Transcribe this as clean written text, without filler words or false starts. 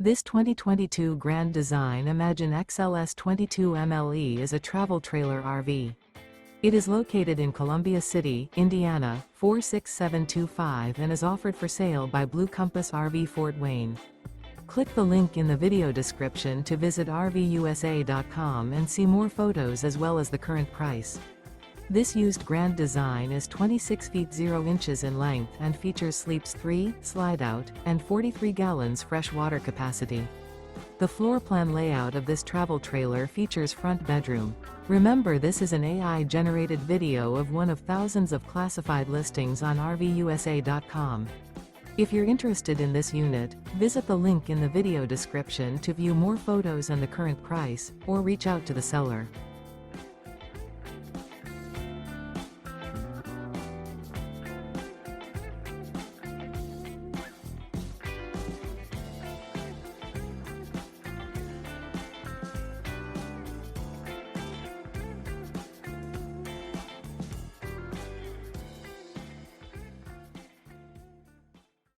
This 2022 Grand Design Imagine XLS 22 MLE is a travel trailer RV. It is located in Columbia City, Indiana, 46725 and is offered for sale by Blue Compass RV Fort Wayne. Click the link in the video description to visit RVUSA.com and see more photos as well as the current price. This used Grand Design is 26 feet 0 inches in length and features sleeps 3, Slideout, and 43 gallons fresh water capacity. The floor plan layout of this travel trailer features front bedroom. Remember, this is an AI-generated video of one of thousands of classified listings on RVUSA.com. If you're interested in this unit, visit the link in the video description to view more photos and the current price, or reach out to the seller.